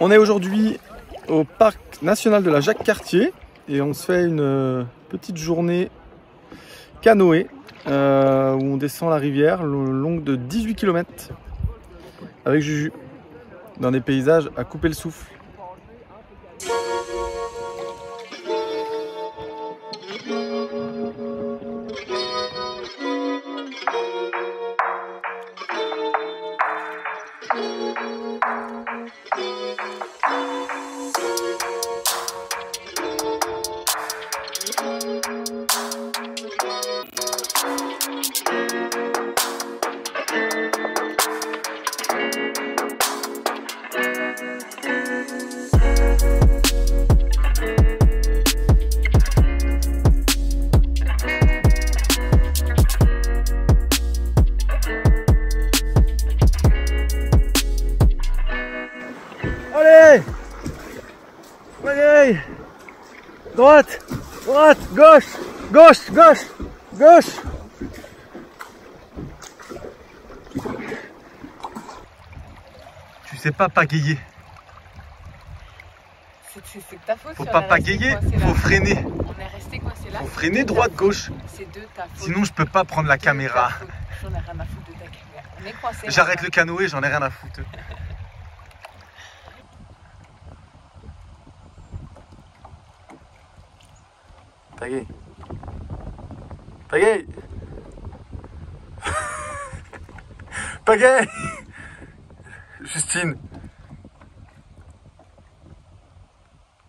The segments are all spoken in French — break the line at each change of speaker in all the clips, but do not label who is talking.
On est aujourd'hui au parc national de la Jacques-Cartier et on se fait une petite journée canoë où on descend la rivière longue de 18 km avec Juju dans des paysages à couper le souffle.
Allez! Allez! Droite! Droite! Gauche! Gauche! Gauche! Gauche! Tu sais pas pagayer.
C'est de ta faute.
Faut pas pagayer, faut freiner.
On est resté coincé là.
Faut freiner droite, gauche.
C'est de ta faute.
Sinon je peux pas prendre la caméra.
J'en ai rien à foutre de ta caméra. On est coincé.
J'arrête le canoë, j'en ai rien à foutre. Pagaille. Pagaille. Pagaille. Justine.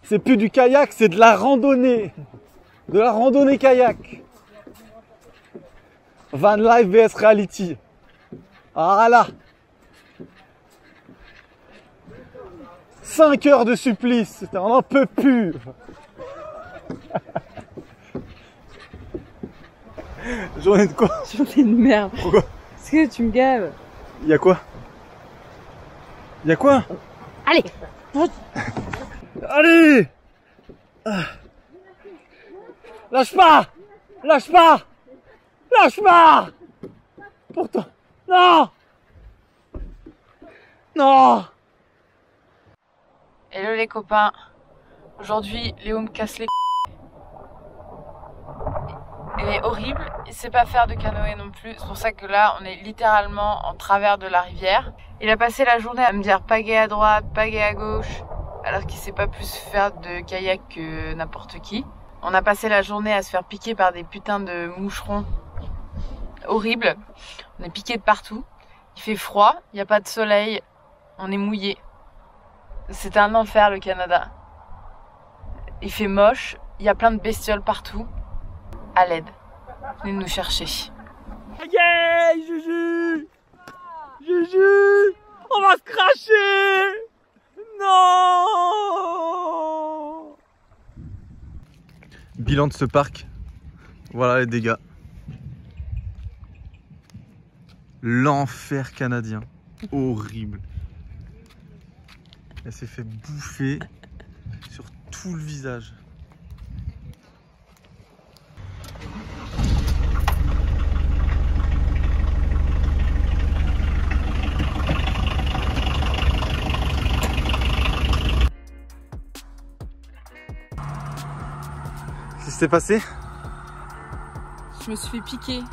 C'est plus du kayak, c'est de la randonnée. De la randonnée kayak. Van life vs reality. Ah là. 5 heures de supplice, on n'en peut plus. Journée de quoi?
Journée de merde.
Pourquoi?
Parce que tu me gaves.
Y'a quoi? Y'a quoi?
Allez.
Allez! Lâche pas! Lâche pas! Lâche pas! Pourtant. Non! Non!
Hello les copains. Aujourd'hui, Léo me casse les Il est horrible, il sait pas faire de canoë non plus. C'est pour ça que là, on est littéralement en travers de la rivière. Il a passé la journée à me dire pagaie à droite, pagaie à gauche, alors qu'il sait pas plus faire de kayak que n'importe qui. On a passé la journée à se faire piquer par des putains de moucherons horribles. On est piqué de partout. Il fait froid, il n'y a pas de soleil, on est mouillé. C'est un enfer le Canada. Il fait moche, il y a plein de bestioles partout. À l'aide. Venez nous chercher.
Pagaille, Juju! Juju! On va se cracher! Non! Bilan de ce parc. Voilà les dégâts. L'enfer canadien. Horrible. Elle s'est fait bouffer sur tout le visage. Qu'est-ce qui s'est passé?
Je me suis fait piquer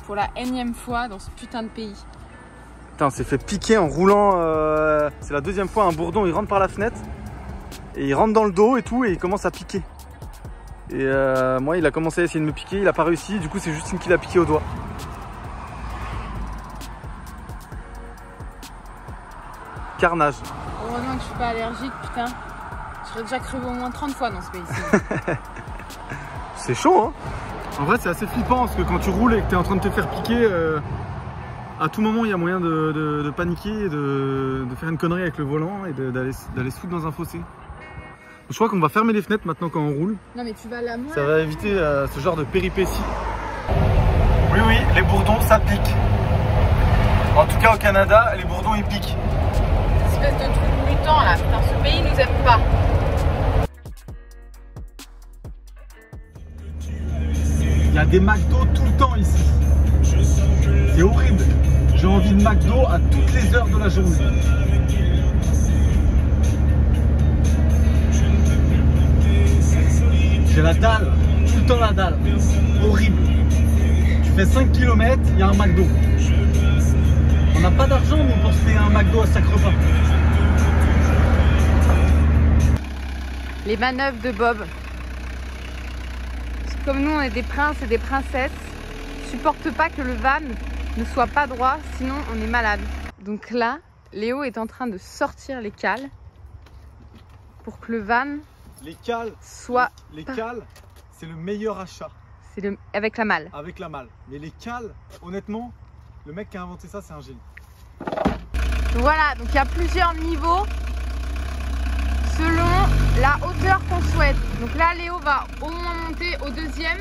pour la énième fois dans ce putain de pays.
Putain, on s'est fait piquer en roulant. C'est la deuxième fois, un bourdon il rentre par la fenêtre et il rentre dans le dos et tout et il commence à piquer. Et moi il a commencé à essayer de me piquer, il a pas réussi, du coup c'est Justine qui l'a piqué au doigt. Carnage.
Heureusement que je suis pas allergique, putain. J'aurais déjà crevé au moins 30 fois dans ce pays-ci.
C'est chaud hein. En vrai c'est assez flippant parce que quand tu roules et que tu es en train de te faire piquer, à tout moment il y a moyen de paniquer, de faire une connerie avec le volant et d'aller se foutre dans un fossé. Je crois qu'on va fermer les fenêtres maintenant quand on roule.
Non mais tu vas là moi.
Ça va éviter ce genre de péripéties. Oui oui, les bourdons ça pique. En tout cas au Canada, les bourdons ils piquent.
Espèce de truc mutant là, putain, ce pays nous aime pas.
Il y a des McDo tout le temps ici. C'est horrible. J'ai envie de McDo à toutes les heures de la journée. J'ai la dalle, tout le temps la dalle. Horrible. Tu fais 5 km, il y a un McDo. On n'a pas d'argent, mais on pense que c'est un McDo à chaque repas.
Les manœuvres de Bob. Parce que comme nous, on est des princes et des princesses, on supporte pas que le van ne soit pas droit, sinon on est malade. Donc là, Léo est en train de sortir les cales pour que le van
Les cales,
soit...
les cales, c'est le meilleur achat.
C'est avec la malle.
Avec la malle. Mais les cales, honnêtement, le mec qui a inventé ça, c'est un génie.
Voilà, donc il y a plusieurs niveaux selon la hauteur qu'on souhaite. Donc là, Léo va au moins monter au deuxième.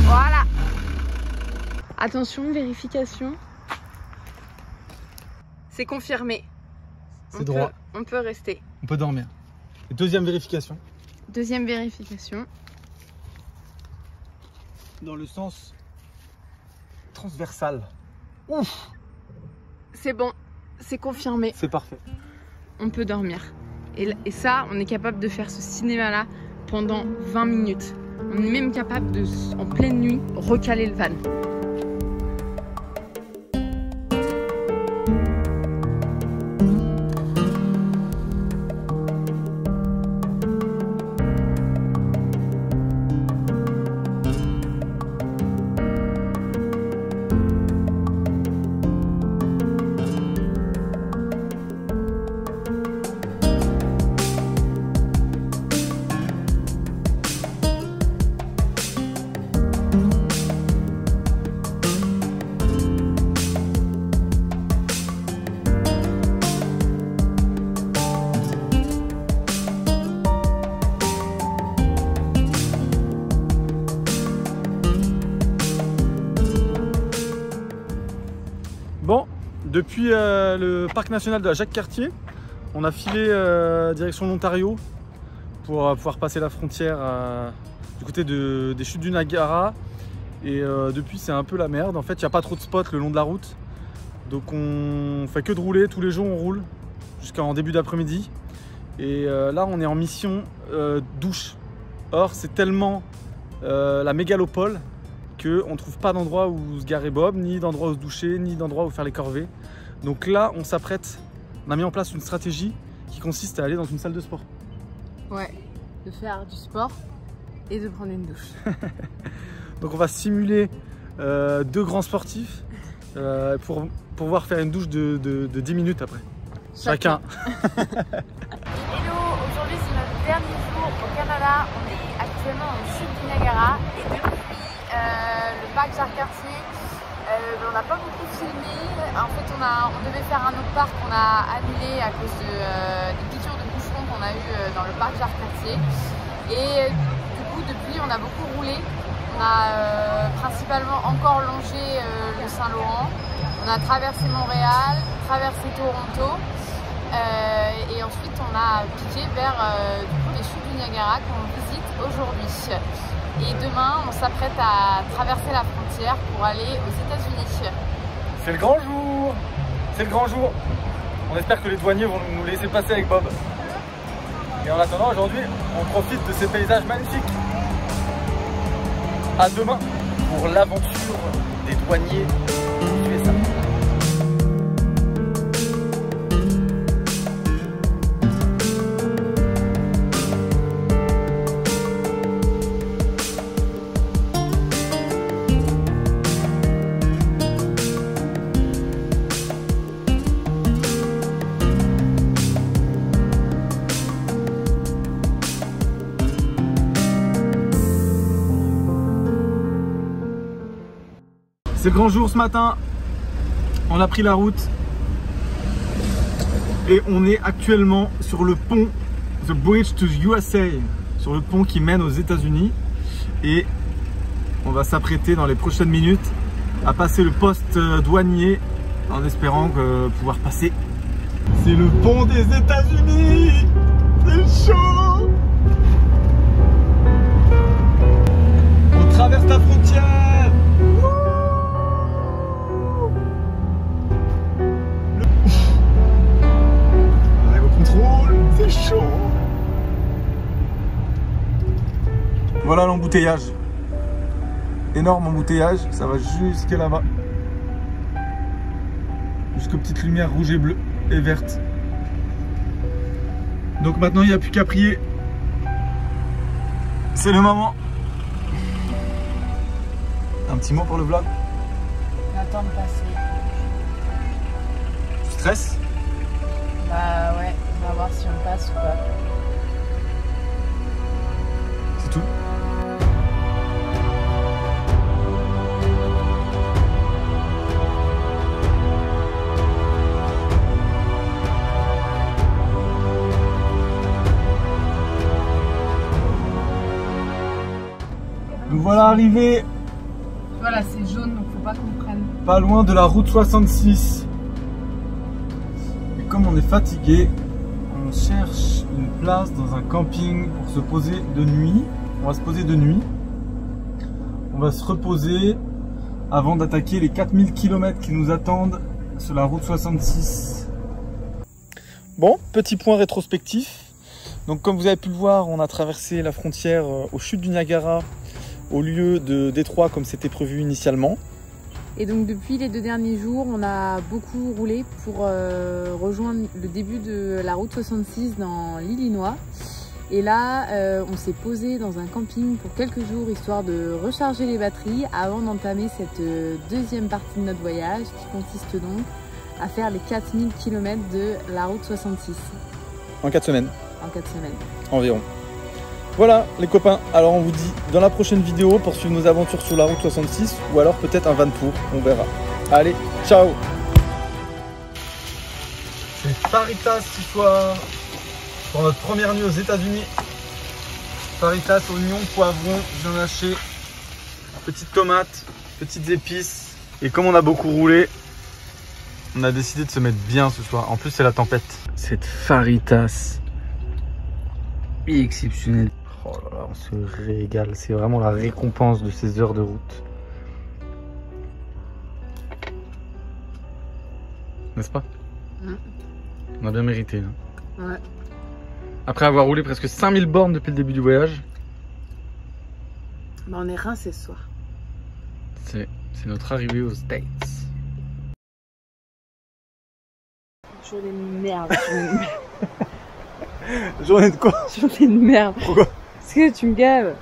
Voilà. Attention, vérification. C'est confirmé.
C'est droit.
On peut rester.
On peut dormir. Et deuxième vérification.
Deuxième vérification.
Dans le sens transversal. Ouf!
C'est bon, c'est confirmé.
C'est parfait.
On peut dormir. Et ça, on est capable de faire ce cinéma-là pendant 20 minutes. On est même capable de, en pleine nuit, recaler le van.
Bon, depuis le parc national de la Jacques-Cartier, on a filé direction l'Ontario pour pouvoir passer la frontière du côté des chutes du Niagara. Et depuis, c'est un peu la merde. En fait, il n'y a pas trop de spots le long de la route. Donc on fait que de rouler, tous les jours on roule jusqu'en début d'après-midi. Et là, on est en mission douche. Or, c'est tellement la mégalopole qu'on ne trouve pas d'endroit où se garer Bob, ni d'endroit où se doucher, ni d'endroit où faire les corvées. Donc là, on s'apprête, on a mis en place une stratégie qui consiste à aller dans une salle de sport.
Ouais, de faire du sport et de prendre une douche.
Donc on va simuler deux grands sportifs pour pouvoir faire une douche de 10 minutes après. Chacun.
Hello, aujourd'hui c'est notre dernier jour au Canada. On est actuellement en chute du Niagara et depuis le parc Jacques-Cartier, on n'a pas beaucoup filmé. En fait, on devait faire un autre parc qu'on a annulé à cause des piqûres de boucherons qu'on a eu dans le parc Jacques-Cartier. Et du coup, depuis, on a beaucoup roulé. On a principalement encore longé le Saint-Laurent. On a traversé Montréal, traversé Toronto. Et ensuite, on a piqué vers du coup, les chutes du Niagara qu'on visite aujourd'hui. Et demain, on s'apprête à traverser la frontière pour aller aux États-Unis.
C'est le grand jour! C'est le grand jour! On espère que les douaniers vont nous laisser passer avec Bob. Et en attendant, aujourd'hui, on profite de ces paysages magnifiques. À demain pour l'aventure des douaniers USA. C'est le grand jour ce matin, on a pris la route et on est actuellement sur le pont The Bridge to USA, sur le pont qui mène aux États-Unis, et on va s'apprêter dans les prochaines minutes à passer le poste douanier en espérant pouvoir passer. C'est le pont des États-Unis, c'est chaud. On traverse la frontière. C'est chaud. Voilà l'embouteillage. Énorme embouteillage, ça va jusqu'à là-bas. Jusqu'aux petites lumières rouges et bleues et vertes. Donc maintenant il n'y a plus qu'à prier. C'est le moment. Un petit mot pour le vlog.
Attends de passer.
Tu stresses?
Bah ouais, on va voir si on passe ou pas.
C'est tout. Nous voilà arrivés
Voilà, c'est jaune donc faut pas qu'on prenne.
pas loin de la route 66. Et comme on est fatigué, on cherche une place dans un camping pour se poser de nuit. On va se poser de nuit. On va se reposer avant d'attaquer les 4000 km qui nous attendent sur la route 66. Bon, petit point rétrospectif. Donc comme vous avez pu le voir, on a traversé la frontière aux chutes du Niagara au lieu de Détroit comme c'était prévu initialement.
Et donc depuis les 2 derniers jours, on a beaucoup roulé pour rejoindre le début de la route 66 dans l'Illinois. Et là, on s'est posé dans un camping pour quelques jours, histoire de recharger les batteries avant d'entamer cette deuxième partie de notre voyage, qui consiste donc à faire les 4000 km de la route 66
En 4 semaines
en 4 semaines.
environ. Voilà les copains, alors on vous dit dans la prochaine vidéo pour suivre nos aventures sur la route 66 ou alors peut-être un van tour, on verra. Allez, ciao. C'est Faritas ce soir pour notre première nuit aux États-Unis. Faritas, oignons, poivrons, bien hachés, petites tomates, petites épices. Et comme on a beaucoup roulé, on a décidé de se mettre bien ce soir. En plus c'est la tempête. Cette Faritas exceptionnelle. Oh là là, on se régale. C'est vraiment la récompense de ces heures de route. N'est-ce pas? On a bien mérité. Hein.
Ouais.
Après avoir roulé presque 5000 bornes depuis le début du voyage.
Bah on est rincés ce soir.
C'est notre arrivée aux States.
Journée de merde.
Journée de quoi?
Journée de merde.
Pourquoi?
Parce que tu me gaves.